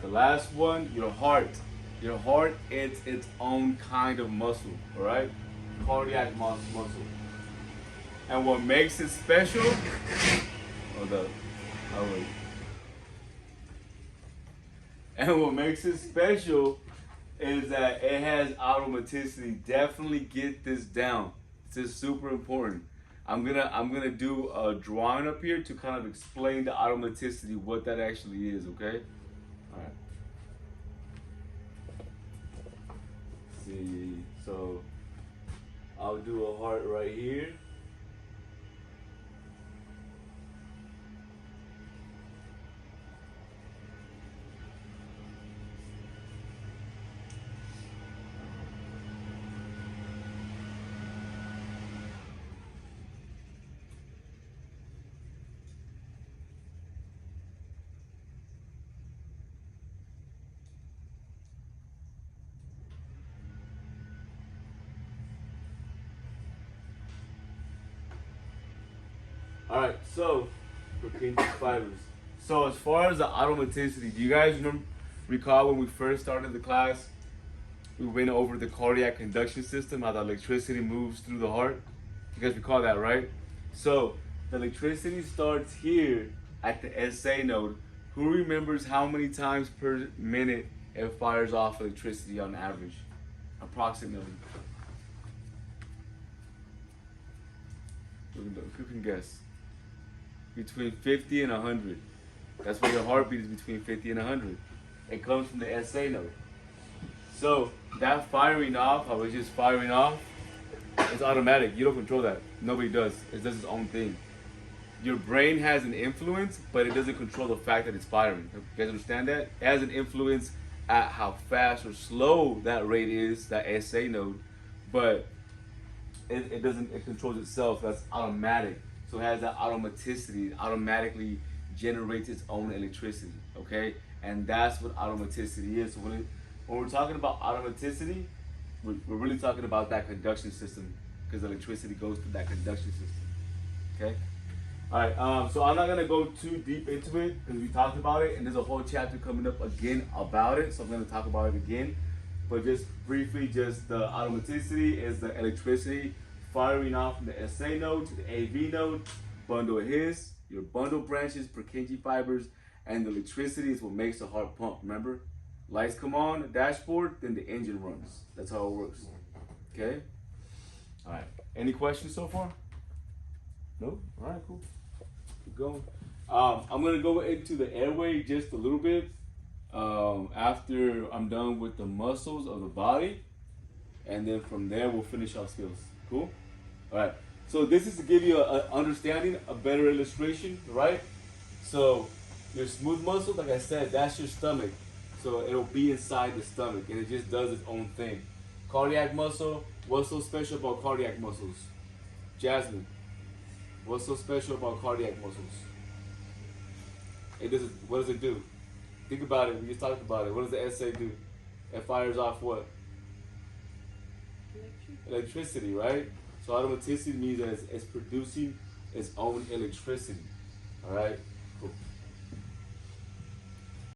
The last one, your heart. Your heart is its own kind of muscle, all right? Cardiac muscle. And what makes it special, hold up, I'll wait. And what makes it special is that it has automaticity. Definitely get this down. This is super important. I'm gonna do a drawing up here to kind of explain the automaticity, what that actually is, okay? All right. See, so I'll do a heart right here. All right, so Purkinje fibers. So as far as the automaticity, do you guys recall when we first started the class, we went over the cardiac conduction system, how the electricity moves through the heart? You guys recall that, right? So the electricity starts here at the SA node. Who remembers how many times per minute it fires off electricity on average, approximately? Who can guess? Between 50 and 100. That's why your heartbeat is between 50 and 100. It comes from the SA node. So that firing off, how it's just firing off, it's automatic. You don't control that. Nobody does. It does its own thing. Your brain has an influence, but it doesn't control the fact that it's firing. You guys understand that? It has an influence at how fast or slow that rate is, that SA node, but it doesn't, it controls itself. That's automatic. So it has that automaticity. It automatically generates its own electricity, okay? And that's what automaticity is. So when we're talking about automaticity, we're really talking about that conduction system, because electricity goes through that conduction system, okay? All right, so I'm not gonna go too deep into it because we talked about it, and there's a whole chapter coming up again about it, so I'm gonna talk about it again. But just briefly, just the automaticity is the electricity firing off from the SA node to the AV node, bundle of His, your bundle branches, Purkinje fibers, and the electricity is what makes the heart pump. Remember, lights come on, the dashboard, then the engine runs. That's how it works. Okay? All right. Any questions so far? No? All right, cool. Keep going. I'm going to go into the airway just a little bit after I'm done with the muscles of the body. And then from there, we'll finish our skills. Cool? All right. So this is to give you an understanding, a better illustration, right? So your smooth muscle, like I said, that's your stomach. So it'll be inside the stomach, and it just does its own thing. Cardiac muscle, what's so special about cardiac muscles? Jasmine, what's so special about cardiac muscles? What does it do? Think about it, we just talked about it. What does the SA do? It fires off what? Electricity, right? So automaticity means that it's producing its own electricity, all right?